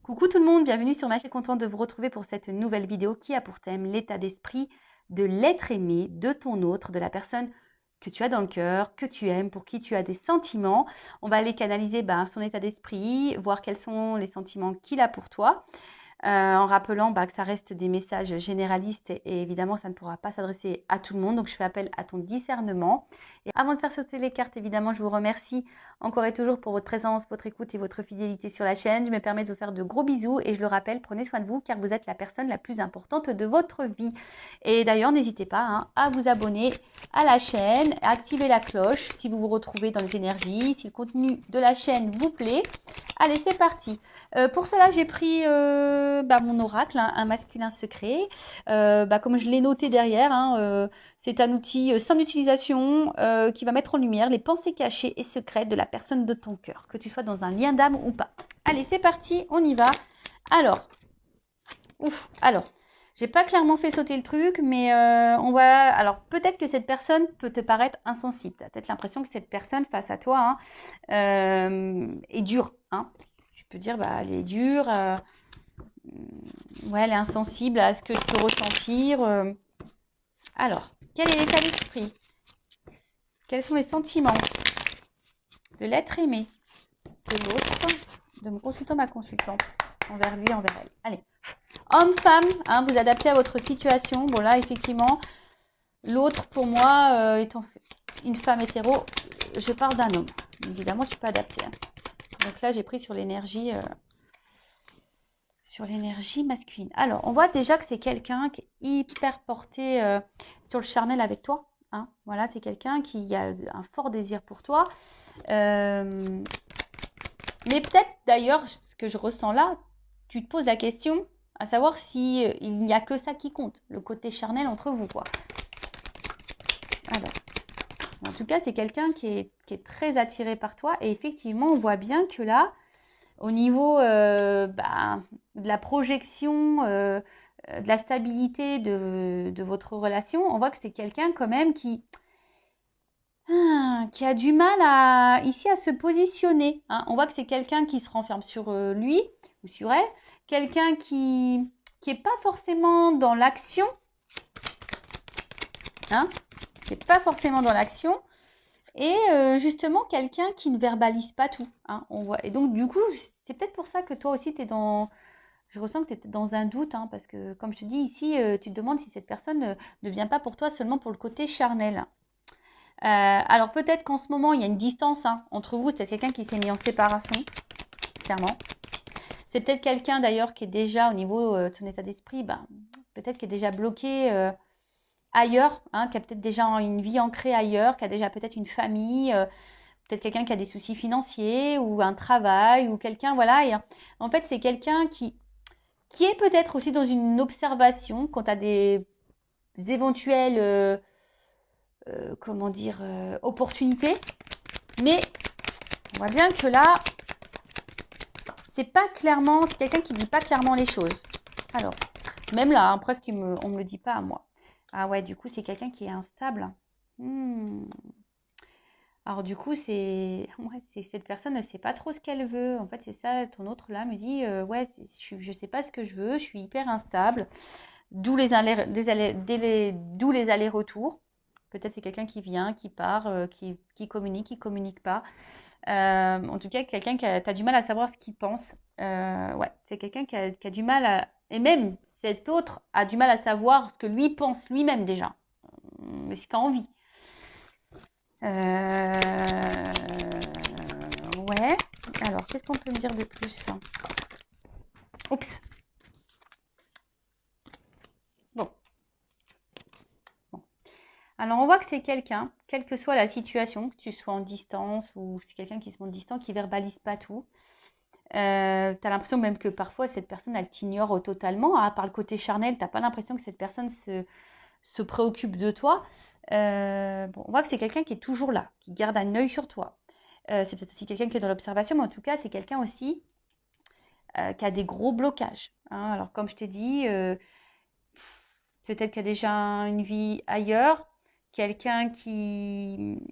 Coucou tout le monde, bienvenue sur ma chaîne, contente de vous retrouver pour cette nouvelle vidéo qui a pour thème l'état d'esprit de l'être aimé, de ton autre, de la personne que tu as dans le cœur, que tu aimes, pour qui tu as des sentiments. On va aller canaliser son état d'esprit, voir quels sont les sentiments qu'il a pour toi. En rappelant que ça reste des messages généralistes et évidemment ça ne pourra pas s'adresser à tout le monde, donc je fais appel à ton discernement. Et avant de faire sauter les cartes, évidemment je vous remercie encore et toujours pour votre présence, votre écoute et votre fidélité sur la chaîne. Je me permets de vous faire de gros bisous et je le rappelle, prenez soin de vous car vous êtes la personne la plus importante de votre vie. Et d'ailleurs n'hésitez pas à vous abonner à la chaîne, à activer la cloche si vous vous retrouvez dans les énergies, si le contenu de la chaîne vous plaît. Allez, c'est parti. Pour cela, j'ai pris mon oracle, un masculin secret. Comme je l'ai noté derrière, c'est un outil simple d'utilisation qui va mettre en lumière les pensées cachées et secrètes de la personne de ton cœur, que tu sois dans un lien d'âme ou pas. Allez, c'est parti, on y va. Alors, j'ai pas clairement fait sauter le truc, mais on va. Alors, peut-être que cette personne peut te paraître insensible. Tu as peut-être l'impression que cette personne face à toi est dure. Tu peux dire, elle est dure. Ouais, elle est insensible à ce que je peux ressentir. Alors, quel est l'état d'esprit? Quels sont les sentiments de l'être aimé, de l'autre, de mon consultant, ma consultante, envers lui, envers elle? Allez. Homme, femme, vous adaptez à votre situation. Bon, là, effectivement, l'autre, pour moi, étant une femme hétéro, je parle d'un homme. Évidemment, je ne suis pas adaptée. Donc là, j'ai pris sur l'énergie masculine. Alors, on voit déjà que c'est quelqu'un qui est hyper porté sur le charnel avec toi. Voilà, c'est quelqu'un qui a un fort désir pour toi. Mais peut-être, d'ailleurs, ce que je ressens là, tu te poses la question à savoir si il n'y a que ça qui compte, le côté charnel entre vous, quoi. Alors, en tout cas, c'est quelqu'un qui est très attiré par toi. Et effectivement, on voit bien que là, au niveau de la projection, de la stabilité de votre relation, on voit que c'est quelqu'un quand même qui a du mal ici à se positionner. On voit que c'est quelqu'un qui se renferme sur lui ou sur elle, quelqu'un qui n'est pas forcément dans l'action, qui n'est pas forcément dans l'action, et justement quelqu'un qui ne verbalise pas tout. On voit. Et donc du coup, c'est peut-être pour ça que toi aussi tu es dans... Je ressens que tu es dans un doute, parce que comme je te dis ici, tu te demandes si cette personne ne vient pas pour toi seulement pour le côté charnel. Alors peut-être qu'en ce moment, il y a une distance entre vous. C'est peut-être quelqu'un qui s'est mis en séparation, clairement. C'est peut-être quelqu'un d'ailleurs qui est déjà au niveau de son état d'esprit, peut-être qui est déjà bloqué ailleurs, qui a peut-être déjà une vie ancrée ailleurs, qui a déjà peut-être une famille, peut-être quelqu'un qui a des soucis financiers ou un travail ou quelqu'un, voilà. Et en fait, c'est quelqu'un qui est peut-être aussi dans une observation quant à des éventuelles opportunités. Mais on voit bien que là, c'est quelqu'un qui dit pas clairement les choses. Alors, même là, presque on me le dit pas à moi. Ah ouais, du coup, c'est quelqu'un qui est instable. Alors du coup, c'est cette personne ne sait pas trop ce qu'elle veut. En fait, c'est ça, ton autre là me dit, je sais pas ce que je veux, je suis hyper instable. D'où les allers-retours. Peut-être c'est quelqu'un qui vient, qui part, qui communique pas. En tout cas, quelqu'un qui a du mal à savoir ce qu'il pense. C'est quelqu'un qui a du mal à... Et même cet autre a du mal à savoir ce que lui pense lui-même déjà. Mais ce qu'il a envie. Ouais. Alors, qu'est-ce qu'on peut me dire de plus? Oups. Bon. Alors, on voit que c'est quelqu'un, quelle que soit la situation, que tu sois en distance ou c'est quelqu'un qui se montre distant, qui verbalise pas tout. Tu as l'impression même que parfois cette personne, elle t'ignore totalement. Par le côté charnel, tu n'as pas l'impression que cette personne se préoccupe de toi. On voit que c'est quelqu'un qui est toujours là, qui garde un œil sur toi. C'est peut-être aussi quelqu'un qui est dans l'observation, mais en tout cas, c'est quelqu'un aussi qui a des gros blocages. Alors, comme je t'ai dit, peut-être qu'il y a déjà une vie ailleurs, quelqu'un qui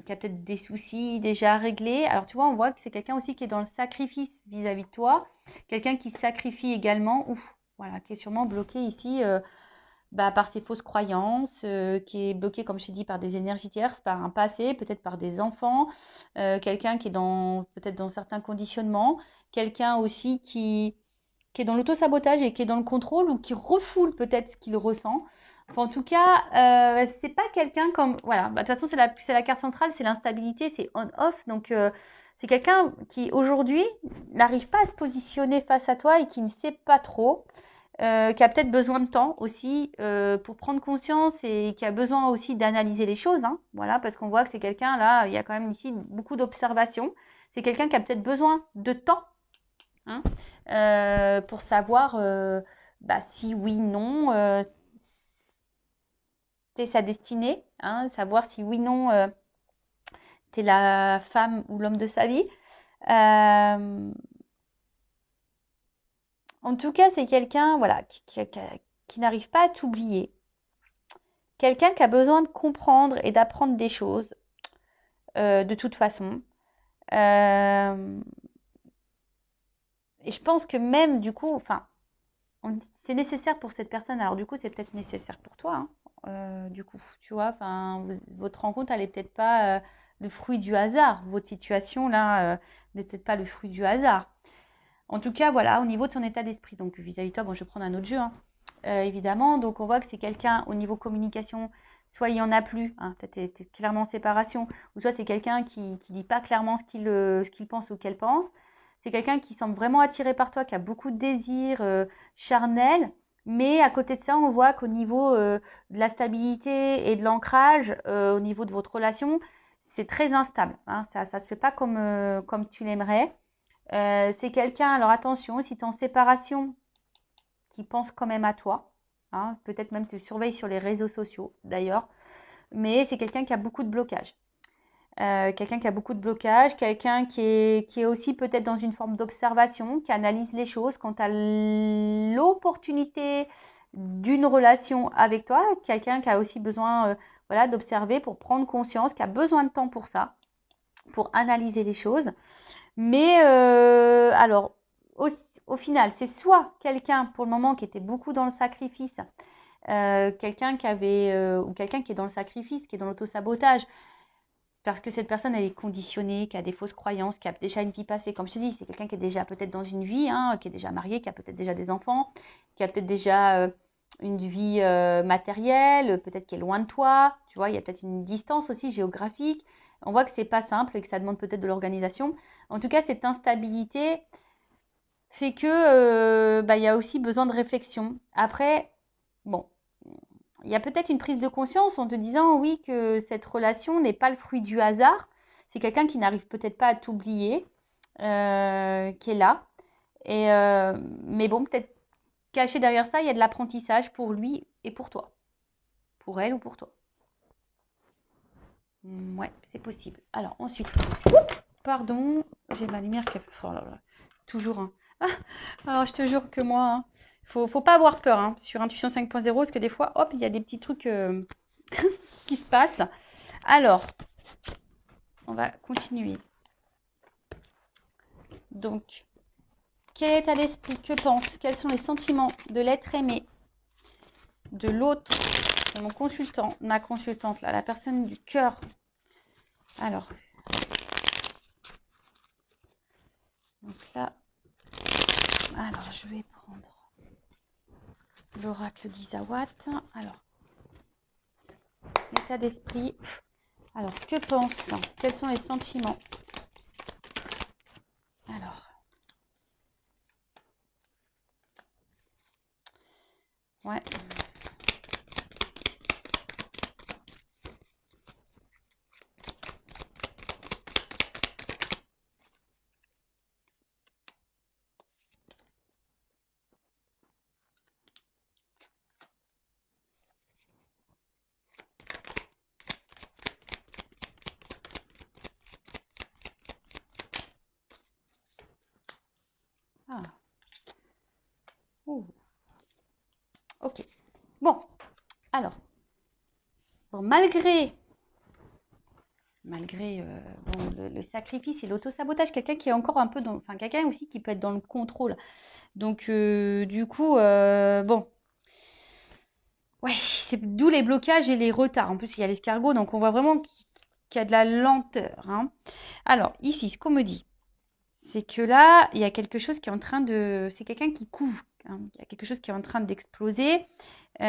qui a peut-être des soucis déjà à régler. Alors, tu vois, on voit que c'est quelqu'un aussi qui est dans le sacrifice vis-à-vis de toi. Quelqu'un qui sacrifie également, ouf, voilà, qui est sûrement bloqué ici par ses fausses croyances, qui est bloqué, comme je t'ai dit, par des énergies tierces, par un passé, peut-être par des enfants, quelqu'un qui est peut-être dans certains conditionnements, quelqu'un aussi qui est dans l'auto-sabotage et qui est dans le contrôle ou qui refoule peut-être ce qu'il ressent. Enfin, en tout cas, c'est pas quelqu'un comme... Voilà, de toute façon, c'est la carte centrale, c'est l'instabilité, c'est on-off. Donc, c'est quelqu'un qui, aujourd'hui, n'arrive pas à se positionner face à toi et qui ne sait pas trop, qui a peut-être besoin de temps aussi pour prendre conscience et qui a besoin aussi d'analyser les choses. Hein, voilà, parce qu'on voit que c'est quelqu'un, là, il y a quand même ici beaucoup d'observations. C'est quelqu'un qui a peut-être besoin de temps, hein, pour savoir si oui, non, c'est sa destinée, hein, savoir si oui, non, t'es la femme ou l'homme de sa vie. En tout cas, c'est quelqu'un voilà, qui n'arrive pas à t'oublier. Quelqu'un qui a besoin de comprendre et d'apprendre des choses, de toute façon. Et je pense que même, du coup, enfin, c'est nécessaire pour cette personne. Alors, du coup, c'est peut-être nécessaire pour toi, hein, du coup, tu vois. Enfin, votre rencontre, elle est peut-être pas le fruit du hasard. Votre situation, là, n'est peut-être pas le fruit du hasard. En tout cas, voilà, au niveau de son état d'esprit. Donc, vis-à-vis de toi, bon, je vais prendre un autre jeu, hein, évidemment. Donc, on voit que c'est quelqu'un, au niveau communication, soit il n'y en a plus, hein, peut-être t'es clairement en séparation, ou soit c'est quelqu'un qui ne dit pas clairement ce qu'il pense ou qu'elle pense. C'est quelqu'un qui semble vraiment attiré par toi, qui a beaucoup de désirs charnels, mais à côté de ça, on voit qu'au niveau de la stabilité et de l'ancrage, au niveau de votre relation, c'est très instable. Hein, ça ne se fait pas comme tu l'aimerais. C'est quelqu'un, alors attention, si tu es en séparation, qui pense quand même à toi. Hein, peut-être même tu surveilles sur les réseaux sociaux d'ailleurs. Mais c'est quelqu'un qui a beaucoup de blocages. Quelqu'un qui a beaucoup de blocages, quelqu'un qui est aussi peut-être dans une forme d'observation, qui analyse les choses quant à l'opportunité d'une relation avec toi, quelqu'un qui a aussi besoin voilà, d'observer pour prendre conscience, qui a besoin de temps pour ça, pour analyser les choses. Mais alors, au final, c'est soit quelqu'un pour le moment qui était beaucoup dans le sacrifice, quelqu'un qui avait, ou quelqu'un qui est dans le sacrifice, qui est dans l'autosabotage, parce que cette personne, elle est conditionnée, qui a des fausses croyances, qui a déjà une vie passée. Comme je te dis, c'est quelqu'un qui est déjà peut-être dans une vie, hein, qui est déjà marié, qui a peut-être déjà des enfants, qui a peut-être déjà une vie matérielle, peut-être qui est loin de toi. Tu vois, il y a peut-être une distance aussi géographique. On voit que c'est pas simple et que ça demande peut-être de l'organisation. En tout cas, cette instabilité fait que il y a aussi besoin de réflexion. Après, bon, il y a peut-être une prise de conscience en te disant oui que cette relation n'est pas le fruit du hasard. C'est quelqu'un qui n'arrive peut-être pas à t'oublier, qui est là. Mais bon, peut-être caché derrière ça, il y a de l'apprentissage pour lui et pour toi. Pour elle ou pour toi. Ouais, c'est possible. Alors ensuite, pardon, j'ai ma lumière qui a... Oh là là, toujours. Hein. Alors je te jure que moi, hein, faut pas avoir peur hein, sur Intuition 5.0 parce que des fois, hop, il y a des petits trucs qui se passent. Alors, on va continuer. Donc, quel est à l'esprit? Que pense? Quels sont les sentiments de l'être aimé, de l'autre, de mon consultant, ma consultante, là, la personne du cœur? Alors, donc là, alors je vais prendre l'oracle d'Isawat. Alors, l'état d'esprit. Alors, que pense? Quels sont les sentiments? Alors, ouais. Ah. Oh. Ok. Bon, alors, bon, malgré malgré bon, le sacrifice et l'auto-sabotage. Quelqu'un qui est encore un peu dans... Enfin, quelqu'un aussi qui peut être dans le contrôle. Donc, du coup, bon... Ouais, c'est d'où les blocages et les retards. En plus, il y a l'escargot, donc on voit vraiment qu'il y a de la lenteur, hein. Alors, ici, ce qu'on me dit, c'est que là, il y a quelque chose qui est en train de... C'est quelqu'un qui couve, hein. Il y a quelque chose qui est en train d'exploser. Il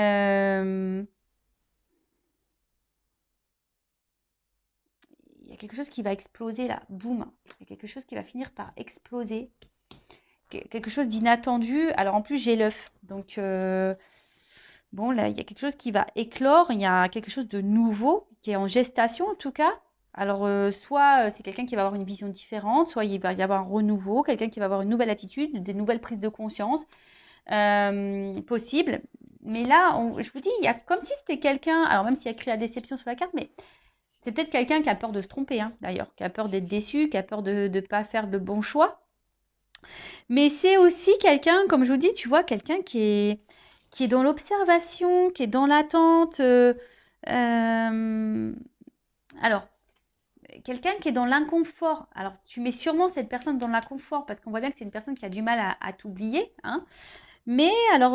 y a quelque chose qui va exploser là, boum. Il y a quelque chose qui va finir par exploser. Quelque chose d'inattendu. Alors en plus, j'ai l'œuf. Donc, bon, là, il y a quelque chose qui va éclore. Il y a quelque chose de nouveau qui est en gestation en tout cas. Alors, soit c'est quelqu'un qui va avoir une vision différente, soit il va y avoir un renouveau, quelqu'un qui va avoir une nouvelle attitude, des nouvelles prises de conscience possibles. Mais là, je vous dis, il y a comme si c'était quelqu'un, alors même s'il y a écrit la déception sur la carte, mais c'est peut-être quelqu'un qui a peur de se tromper, hein, d'ailleurs, qui a peur d'être déçu, qui a peur de ne pas faire le bon choix. Mais c'est aussi quelqu'un, comme je vous dis, tu vois, quelqu'un qui est dans l'observation, qui est dans l'attente. Alors, quelqu'un qui est dans l'inconfort. Alors, tu mets sûrement cette personne dans l'inconfort parce qu'on voit bien que c'est une personne qui a du mal à t'oublier, hein. Mais alors,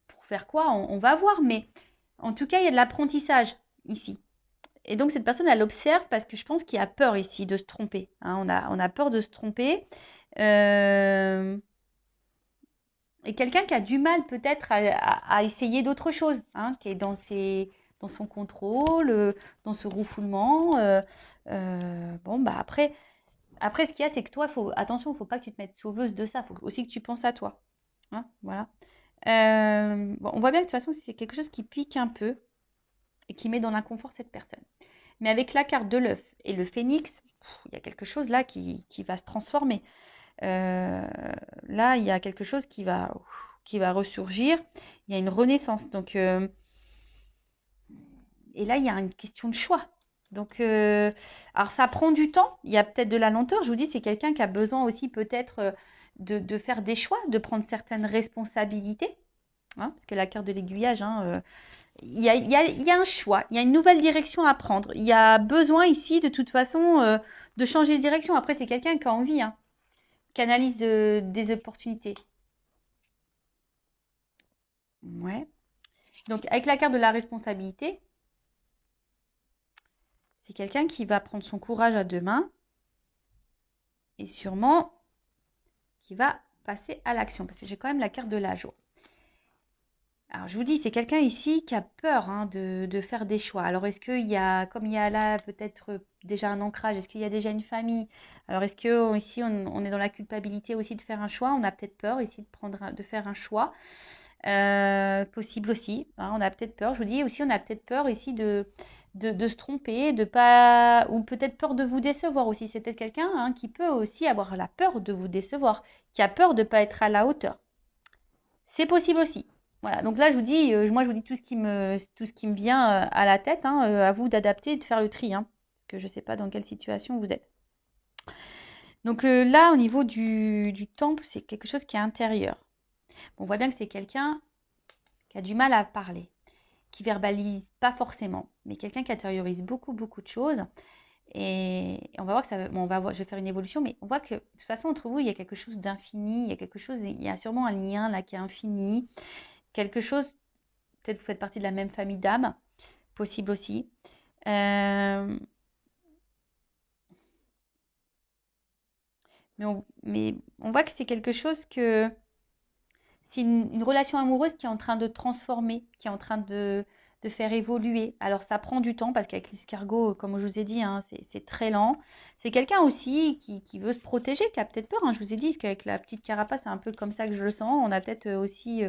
pour faire quoi on va voir. Mais en tout cas, il y a de l'apprentissage ici. Et donc, cette personne, elle observe parce que je pense qu'il a peur ici de se tromper, hein. On a peur de se tromper. Euh, Et quelqu'un qui a du mal peut-être à essayer d'autres choses, hein, qui est dans son contrôle, dans ce refoulement. Bon, bah après, ce qu'il y a, c'est que toi, attention, il ne faut pas que tu te mettes sauveuse de ça. Il faut aussi que tu penses à toi, hein, voilà. Bon, on voit bien que de toute façon, c'est quelque chose qui pique un peu et qui met dans l'inconfort cette personne. Mais avec la carte de l'œuf et le phénix, il y a quelque chose là qui va se transformer. Là, il y a quelque chose qui va ressurgir. Il y a une renaissance. Donc, et là, il y a une question de choix. Donc, alors ça prend du temps. Il y a peut-être de la lenteur. Je vous dis, c'est quelqu'un qui a besoin aussi peut-être de faire des choix, de prendre certaines responsabilités, hein, parce que la carte de l'aiguillage, hein, il y a un choix, il y a une nouvelle direction à prendre. Il y a besoin ici, de toute façon, de changer de direction. Après, c'est quelqu'un qui a envie, hein, qui analyse des opportunités. Ouais. Donc, avec la carte de la responsabilité, c'est quelqu'un qui va prendre son courage à deux mains et sûrement qui va passer à l'action. Parce que j'ai quand même la carte de la joie. Alors, je vous dis, c'est quelqu'un ici qui a peur, hein, de faire des choix. Alors, est-ce qu'il y a, comme il y a là peut-être déjà un ancrage, est-ce qu'il y a déjà une famille? Alors, est-ce que ici, on est dans la culpabilité aussi de faire un choix? On a peut-être peur ici de faire un choix. Possible aussi, hein, on a peut-être peur. Je vous dis aussi, on a peut-être peur ici de se tromper, de pas, ou peut-être peur de vous décevoir aussi. C'est peut-être quelqu'un, hein, qui peut aussi avoir la peur de vous décevoir, qui a peur de ne pas être à la hauteur. C'est possible aussi. Voilà, donc là je vous dis, moi je vous dis tout ce qui me vient à la tête, hein, à vous d'adapter et de faire le tri, hein, parce que je ne sais pas dans quelle situation vous êtes. Donc là, au niveau du temple, c'est quelque chose qui est intérieur. On voit bien que c'est quelqu'un qui a du mal à parler, qui verbalise pas forcément, mais quelqu'un qui intériorise beaucoup, beaucoup de choses. Et on va voir que ça, bon, on va voir, je vais faire une évolution, mais on voit que de toute façon, entre vous, il y a quelque chose d'infini, il y a quelque chose, il y a sûrement un lien là qui est infini, quelque chose, peut-être vous faites partie de la même famille d'âmes, possible aussi. Euh, mais on voit que c'est quelque chose que c'est une relation amoureuse qui est en train de transformer, qui est en train de faire évoluer. Alors ça prend du temps parce qu'avec l'escargot, comme je vous ai dit, hein, c'est très lent. C'est quelqu'un aussi qui veut se protéger, qui a peut-être peur, hein. Je vous ai dit qu'avec la petite carapace, c'est un peu comme ça que je le sens. On a peut-être aussi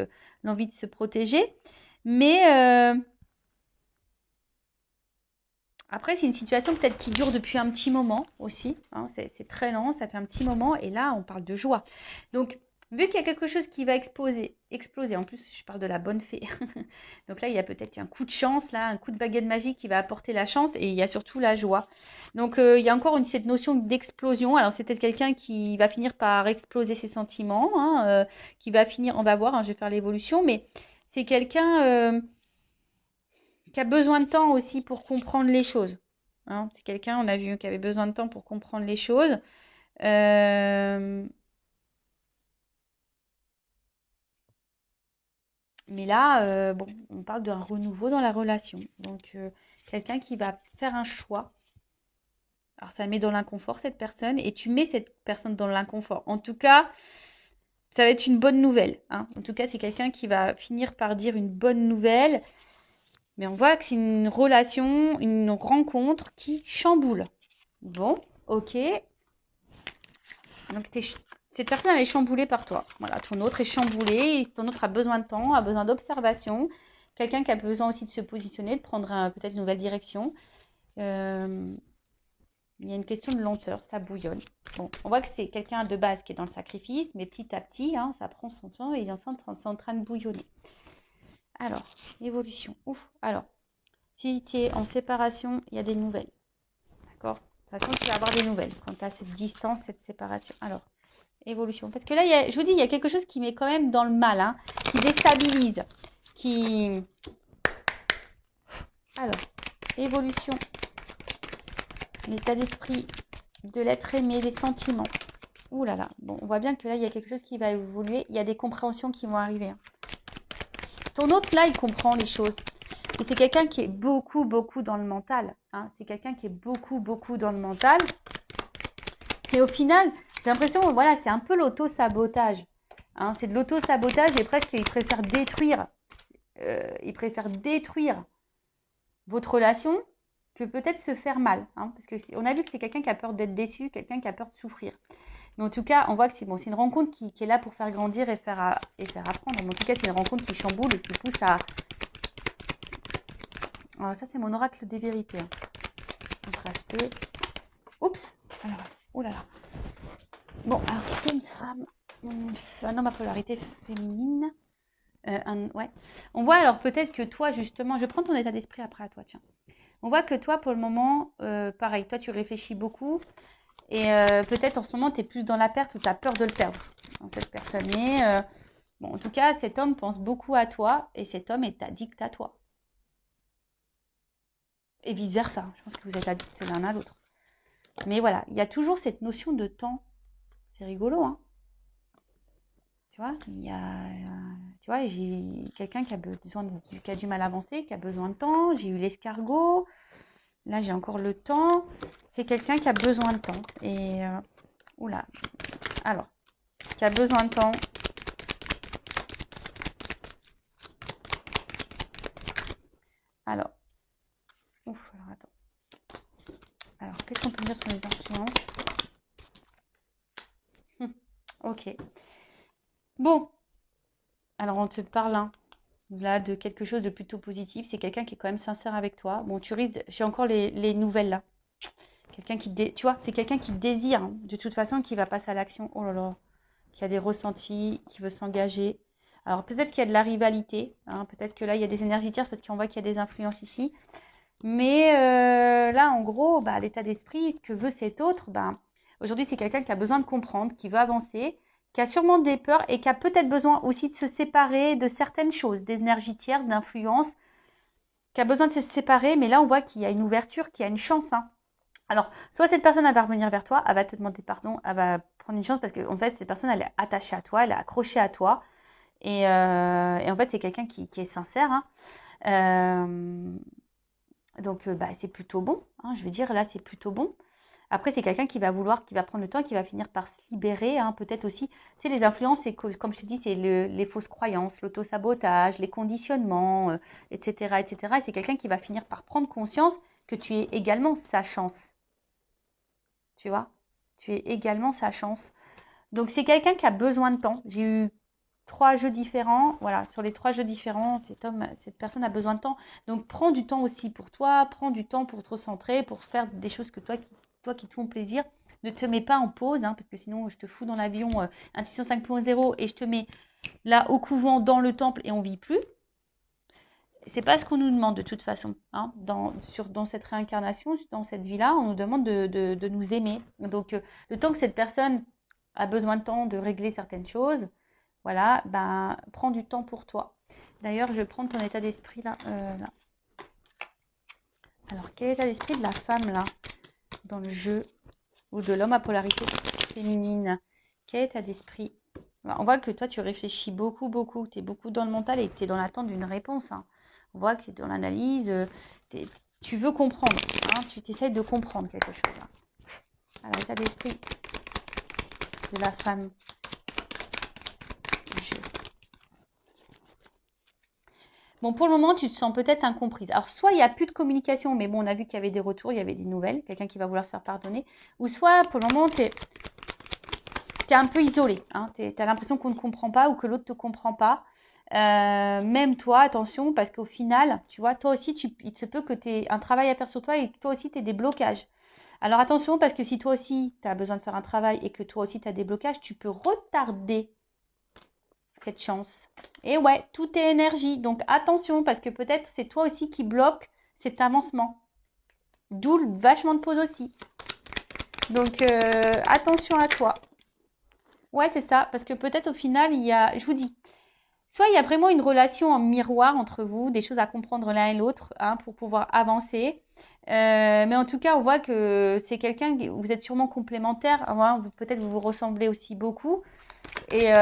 l'envie de se protéger. Mais après, c'est une situation peut-être qui dure depuis un petit moment aussi, hein. C'est très lent, ça fait un petit moment. Et là, on parle de joie. Donc, vu qu'il y a quelque chose qui va exploser, en plus, je parle de la bonne fée. Donc là, il y a peut-être un coup de chance, là, un coup de baguette magique qui va apporter la chance. Et il y a surtout la joie. Donc, il y a encore cette notion d'explosion. Alors, c'est peut-être quelqu'un qui va finir par exploser ses sentiments, hein, qui va finir, on va voir, hein, je vais faire l'évolution. Mais c'est quelqu'un qui a besoin de temps aussi pour comprendre les choses, hein. C'est quelqu'un, on a vu, qui avait besoin de temps pour comprendre les choses. Euh, Mais là, bon, on parle d'un renouveau dans la relation. Donc, quelqu'un qui va faire un choix. Alors, ça met dans l'inconfort cette personne et tu mets cette personne dans l'inconfort. En tout cas, ça va être une bonne nouvelle, hein. En tout cas, c'est quelqu'un qui va finir par dire une bonne nouvelle. Mais on voit que c'est une relation, une rencontre qui chamboule. Bon, ok. Donc, cette personne, elle est chamboulée par toi. Voilà, ton autre est chamboulé. Ton autre a besoin de temps, a besoin d'observation. Quelqu'un qui a besoin aussi de se positionner, de prendre peut-être une nouvelle direction. Euh, il y a une question de lenteur, ça bouillonne. Bon, on voit que c'est quelqu'un de base qui est dans le sacrifice, mais petit à petit, hein, ça prend son temps et il est en train de bouillonner. Alors, évolution. Ouf, alors, si tu es en séparation, il y a des nouvelles. D'accord? De toute façon, tu vas avoir des nouvelles quand tu as cette distance, cette séparation. Alors, évolution. Parce que là, je vous dis, il y a quelque chose qui met quand même dans le mal, hein, qui déstabilise, qui... Alors, évolution, l'état d'esprit de l'être aimé, des sentiments. Ouh là là, bon, on voit bien que là, il y a quelque chose qui va évoluer. Il y a des compréhensions qui vont arriver, hein. Ton autre, là, il comprend les choses. Et c'est quelqu'un qui est beaucoup, beaucoup dans le mental, hein. C'est quelqu'un qui est beaucoup, beaucoup dans le mental. Et au final, j'ai l'impression, voilà, c'est un peu l'auto-sabotage, hein. C'est de l'auto-sabotage et presque, il préfère détruire votre relation que peut-être se faire mal, hein, parce qu'on a vu que c'est quelqu'un qui a peur d'être déçu, quelqu'un qui a peur de souffrir. Mais en tout cas, on voit que c'est bon, c'est une rencontre qui est là pour faire grandir et faire apprendre. Mais en tout cas, c'est une rencontre qui chamboule et qui pousse à... Alors ça, c'est mon oracle des vérités, hein. Contrasté. Oups. Alors, oh là là. Bon, alors c'était une femme, un homme à polarité féminine. Ouais. On voit alors peut-être que toi, justement, je prends ton état d'esprit après à toi, tiens. On voit que toi, pour le moment, pareil, toi, tu réfléchis beaucoup. Et peut-être en ce moment, tu es plus dans la perte ou tu as peur de le perdre, dans cette personne. Mais bon, en tout cas, cet homme pense beaucoup à toi et cet homme est addict à toi. Et vice-versa. Je pense que vous êtes addicts l'un à l'autre. Mais voilà, il y a toujours cette notion de temps. C'est rigolo, hein. Tu vois, tu vois, j'ai quelqu'un qui a qui a du mal à avancer, qui a besoin de temps. J'ai eu l'escargot. Là, j'ai encore le temps. C'est quelqu'un qui a besoin de temps. Et oula. Alors, qui a besoin de temps. Alors, ouf, alors attends. Alors, qu'est-ce qu'on peut dire sur les influences? Ok. Bon, alors on te parle, hein, là de quelque chose de plutôt positif. C'est quelqu'un qui est quand même sincère avec toi. Bon, tu risques, j'ai encore les nouvelles là. Quelqu'un tu vois, c'est quelqu'un qui désire, hein, de toute façon, qui va passer à l'action. Oh là là, qui a des ressentis, qui veut s'engager. Alors peut-être qu'il y a de la rivalité, hein, peut-être que là il y a des énergies tierces parce qu'on voit qu'il y a des influences ici. Mais là, en gros, bah, l'état d'esprit, ce que veut cet autre, bah, aujourd'hui, c'est quelqu'un qui a besoin de comprendre, qui veut avancer, qui a sûrement des peurs et qui a peut-être besoin aussi de se séparer de certaines choses, d'énergie tierce, d'influence, qui a besoin de se séparer. Mais là, on voit qu'il y a une ouverture, qu'il y a une chance, hein. Alors, soit cette personne, elle va revenir vers toi, elle va te demander pardon, elle va prendre une chance parce qu'en fait, cette personne, elle est attachée à toi, elle est accrochée à toi. Et en fait, c'est quelqu'un qui est sincère, hein. Euh, donc, bah, c'est plutôt bon, hein, je veux dire, là, c'est plutôt bon. Après, c'est quelqu'un qui va vouloir, qui va prendre le temps, qui va finir par se libérer, hein, peut-être aussi. Tu sais, les influences, c'est comme je te dis, c'est les fausses croyances, l'autosabotage, les conditionnements, etc., etc. Et c'est quelqu'un qui va finir par prendre conscience que tu es également sa chance. Tu vois? Tu es également sa chance. Donc, c'est quelqu'un qui a besoin de temps. J'ai eu 3 jeux différents. Voilà, sur les 3 jeux différents, cette personne a besoin de temps. Donc, prends du temps aussi pour toi. Prends du temps pour te recentrer, pour faire des choses que toi qui te font plaisir. Ne te mets pas en pause, hein, parce que sinon, je te fous dans l'avion Intuition 5.0 et je te mets là au couvent, dans le temple et on vit plus. C'est pas ce qu'on nous demande de toute façon, hein. Dans cette réincarnation, dans cette vie-là, on nous demande de nous aimer. Donc, le temps que cette personne a besoin de temps de régler certaines choses, voilà, ben, prends du temps pour toi. D'ailleurs, je vais prendre ton état d'esprit là, là. Alors, quel est l'état d'esprit de la femme, là, dans le jeu, ou de l'homme à polarité féminine? Quel état d'esprit? On voit que toi, tu réfléchis beaucoup, beaucoup. Tu es beaucoup dans le mental et que tu es dans l'attente d'une réponse. Hein. On voit que tu es dans l'analyse. Tu veux comprendre. Hein, tu t'essayes de comprendre quelque chose. Hein. Alors, l'état d'esprit de la femme. Bon, pour le moment, tu te sens peut-être incomprise. Alors, soit il n'y a plus de communication, mais bon, on a vu qu'il y avait des retours, il y avait des nouvelles, quelqu'un qui va vouloir se faire pardonner. Ou soit, pour le moment, tu es un peu isolé. Hein, tu as l'impression qu'on ne comprend pas ou que l'autre ne te comprend pas. Même toi, attention, parce qu'au final, tu vois, toi aussi, il se peut que tu aies un travail à faire sur toi et que toi aussi, tu aies des blocages. Alors, attention, parce que si toi aussi, tu as besoin de faire un travail et que toi aussi, tu as des blocages, tu peux retarder cette chance. Et ouais, tout est énergie. Donc attention, parce que peut-être c'est toi aussi qui bloque cet avancement. D'où le vachement de pause aussi. Donc attention à toi. Ouais, c'est ça. Parce que peut-être au final, il y a, je vous dis, soit il y a vraiment une relation en miroir entre vous, des choses à comprendre l'un et l'autre hein, pour pouvoir avancer. Mais en tout cas, on voit que c'est quelqu'un, vous êtes sûrement complémentaires. Hein, peut-être vous vous ressemblez aussi beaucoup. Et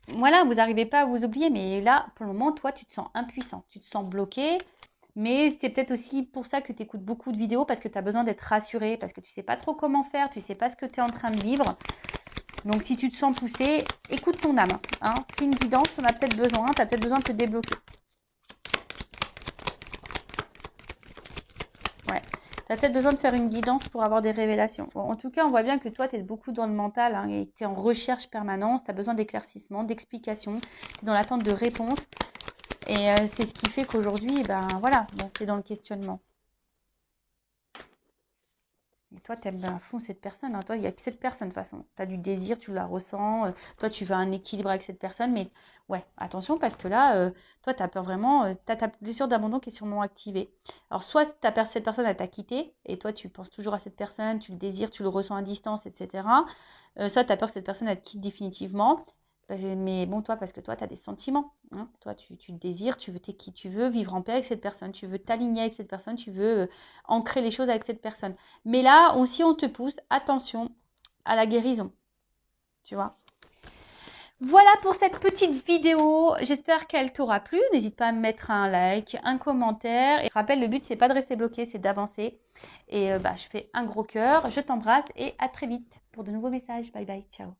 voilà, vous n'arrivez pas à vous oublier, mais là, pour le moment, toi, tu te sens impuissant, tu te sens bloqué, mais c'est peut-être aussi pour ça que tu écoutes beaucoup de vidéos, parce que tu as besoin d'être rassuré, parce que tu ne sais pas trop comment faire, tu ne sais pas ce que tu es en train de vivre. Donc, si tu te sens poussé, écoute ton âme. Hein. Fais une guidance, tu en as peut-être besoin, tu as peut-être besoin de te débloquer. Ouais. Tu as peut-être besoin de faire une guidance pour avoir des révélations. Bon, en tout cas, on voit bien que toi, tu es beaucoup dans le mental hein, et tu es en recherche permanente. Tu as besoin d'éclaircissement, d'explications. Tu es dans l'attente de réponses. Et c'est ce qui fait qu'aujourd'hui, ben voilà, bon, tu es dans le questionnement. Et toi, tu aimes à fond cette personne. Hein. Toi, il n'y a que cette personne de toute façon. Tu as du désir, tu la ressens. Toi, tu veux un équilibre avec cette personne. Mais ouais, attention parce que là, toi, tu as peur vraiment. Tu as ta blessure d'abandon qui est sûrement activée. Alors, soit cette personne, elle t'a quitté. Et toi, tu penses toujours à cette personne. Tu le désires, tu le ressens à distance, etc. Soit tu as peur que cette personne, elle te quitte définitivement. Mais bon, toi, parce que toi, tu as des sentiments. Hein. Toi, tu te désires, tu veux t'es qui tu veux, vivre en paix avec cette personne. Tu veux t'aligner avec cette personne. Tu veux ancrer les choses avec cette personne. Mais là aussi, on te pousse, attention à la guérison. Tu vois. Voilà pour cette petite vidéo. J'espère qu'elle t'aura plu. N'hésite pas à me mettre un like, un commentaire. Et je rappelle, le but, c'est pas de rester bloqué, c'est d'avancer. Et je fais un gros cœur. Je t'embrasse et à très vite pour de nouveaux messages. Bye bye. Ciao.